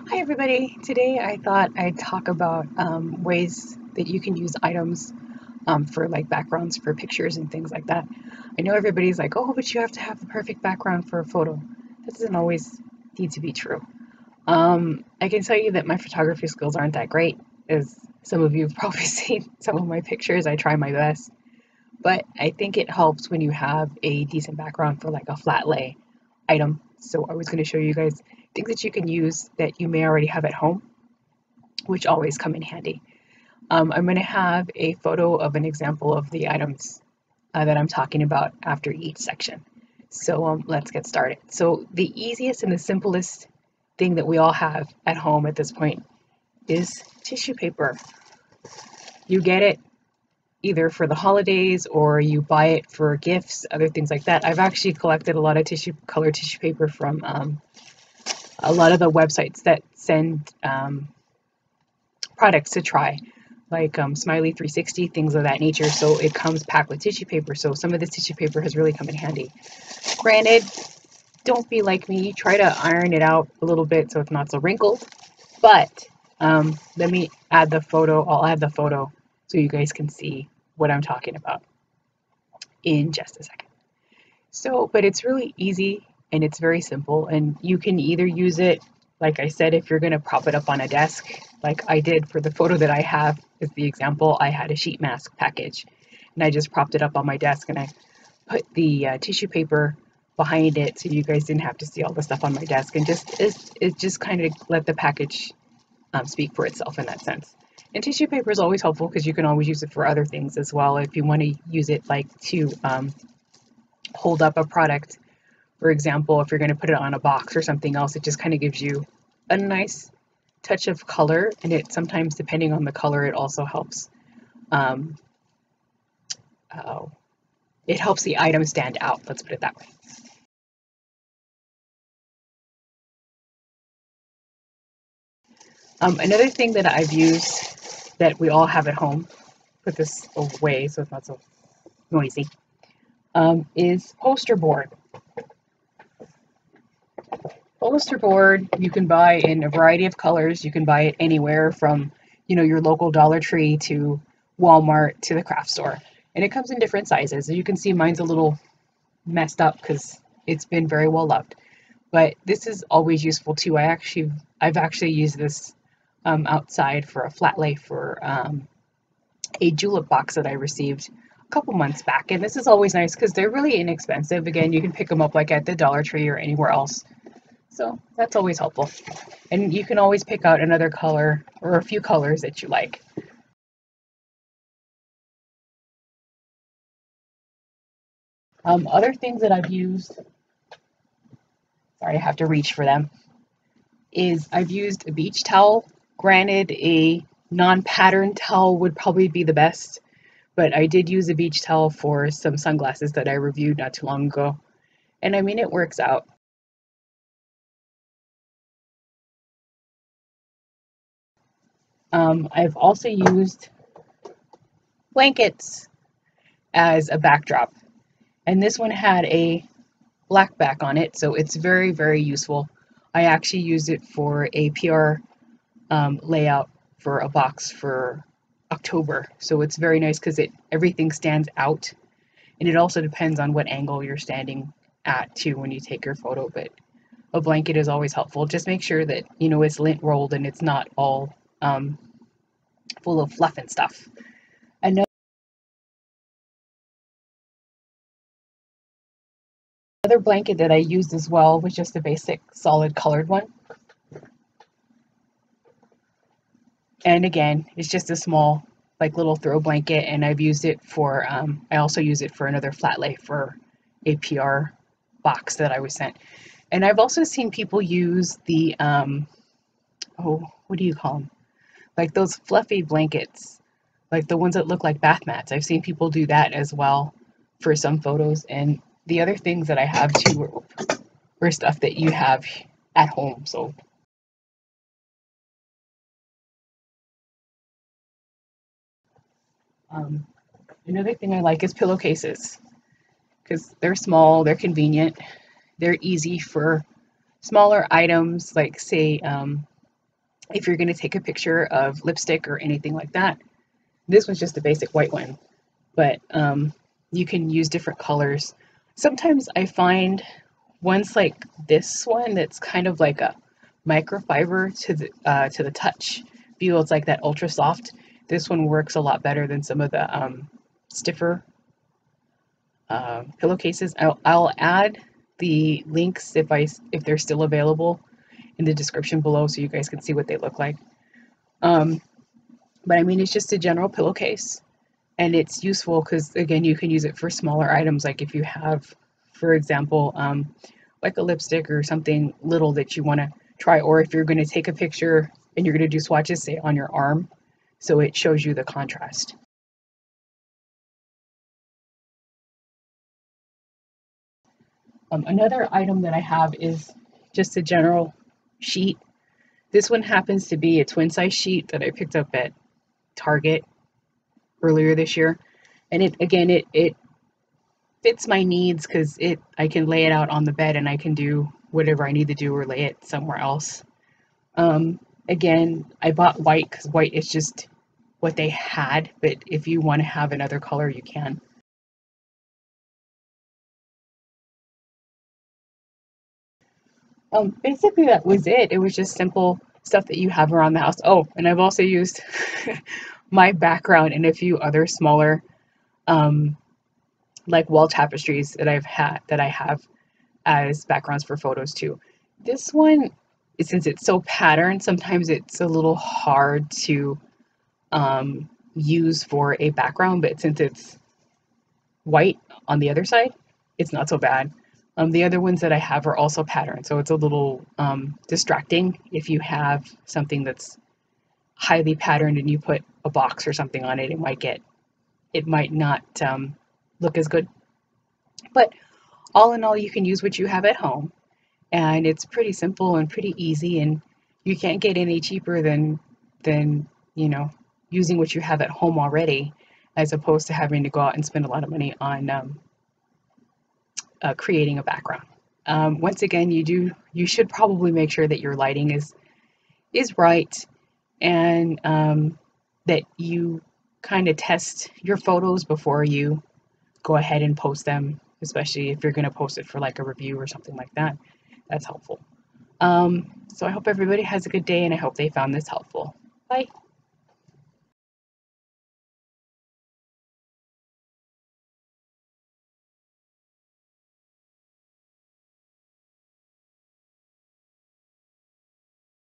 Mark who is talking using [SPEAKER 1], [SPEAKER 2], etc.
[SPEAKER 1] Hi everybody! Today I thought I'd talk about ways that you can use items for like backgrounds for pictures and things like that. I know everybody's like, oh, but you have to have the perfect background for a photo. That doesn't always need to be true. I can tell you that my photography skills aren't that great, as some of you have probably seen some of my pictures. I try my best, but I think it helps when you have a decent background for like a flat lay item. So I was going to show you guys things that you can use that you may already have at home, which always come in handy. I'm going to have a photo of an example of the items that I'm talking about after each section. So let's get started. So the easiest and the simplest thing that we all have at home at this point is tissue paper. You get it either for the holidays or you buy it for gifts, other things like that. I've actually collected a lot of colored tissue paper from a lot of the websites that send products to try, like Smiley 360, things of that nature. So it comes packed with tissue paper. So some of this tissue paper has really come in handy. Granted, don't be like me. Try to iron it out a little bit so it's not so wrinkled. But let me add the photo. I'll add the photo so you guys can see what I'm talking about in just a second. So, but it's really easy and it's very simple, and you can either use it, like I said, if you're going to prop it up on a desk, like I did for the photo that I have as the example. I had a sheet mask package and I just propped it up on my desk and I put the tissue paper behind it so you guys didn't have to see all the stuff on my desk, and it just kind of let the package speak for itself in that sense. And tissue paper is always helpful because you can always use it for other things as well. If you want to use it like to hold up a product, for example, if you're going to put it on a box or something else, it just kind of gives you a nice touch of color, and it sometimes, depending on the color, it also helps. It helps the item stand out. Let's put it that way. Another thing that I've used that we all have at home, put this away so it's not so noisy, is poster board. Poster board you can buy in a variety of colors. You can buy it anywhere from, your local Dollar Tree to Walmart to the craft store. And it comes in different sizes. You can see mine's a little messed up because it's been very well loved. But this is always useful too. I've actually used this outside for a flat lay for a julep box that I received a couple months back. And this is always nice because they're really inexpensive. Again, you can pick them up like at the Dollar Tree or anywhere else. So that's always helpful. And you can always pick out another color or a few colors that you like. Other things that I've used, sorry, I have to reach for them, is I've used a beach towel. Granted, a non-pattern towel would probably be the best, but I did use a beach towel for some sunglasses that I reviewed not too long ago. And I mean, it works out. I've also used blankets as a backdrop, and this one had a black back on it, so it's very, very useful. I actually used it for a PR layout for a box for October, so it's very nice because everything stands out, and it also depends on what angle you're standing at too when you take your photo. But a blanket is always helpful. Just make sure that it's lint rolled and it's not all full of fluff and stuff. Another blanket that I used as well was just a basic solid colored one. And again, it's just a small like little throw blanket, and I've used it for, I also use it for another flat lay for a PR box that I was sent. And I've also seen people use the, what do you call them? Like those fluffy blankets, like the ones that look like bath mats. I've seen people do that as well for some photos. And the other things that I have too are stuff that you have at home. So another thing I like is pillowcases because they're small, they're convenient, they're easy for smaller items, like say if you're going to take a picture of lipstick or anything like that. This one's just a basic white one, but you can use different colors. Sometimes I find ones like this one that's kind of like a microfiber to the touch feel. It's like that ultra soft. This one works a lot better than some of the stiffer pillowcases. I'll add the links if they're still available in the description below so you guys can see what they look like. But I mean, it's just a general pillowcase, and it's useful because again, you can use it for smaller items, like if you have, for example, like a lipstick or something little that you want to try, or if you're going to take a picture and you're going to do swatches, say on your arm, so it shows you the contrast. Another item that I have is just a general sheet. This one happens to be a twin size sheet that I picked up at Target earlier this year, and it fits my needs because I can lay it out on the bed and I can do whatever I need to do or lay it somewhere else. Again, I bought white because white is just what they had, but if you want to have another color, you can. Basically, that was it. It was just simple stuff that you have around the house. Oh, and I've also used my background and a few other smaller, um, like wall tapestries that I have as backgrounds for photos too. This one, since it's so patterned, sometimes it's a little hard to use for a background, but since it's white on the other side, it's not so bad. The other ones that I have are also patterned, so it's a little distracting if you have something that's highly patterned and you put a box or something on it. It might not look as good. But all in all, you can use what you have at home, and it's pretty simple and pretty easy, and you can't get any cheaper than you know using what you have at home already, as opposed to having to go out and spend a lot of money on creating a background. Once again, you should probably make sure that your lighting is right, and that you kind of test your photos before you go ahead and post them, especially if you're going to post it for like a review or something like that. That's helpful. So I hope everybody has a good day, and I hope they found this helpful. Bye.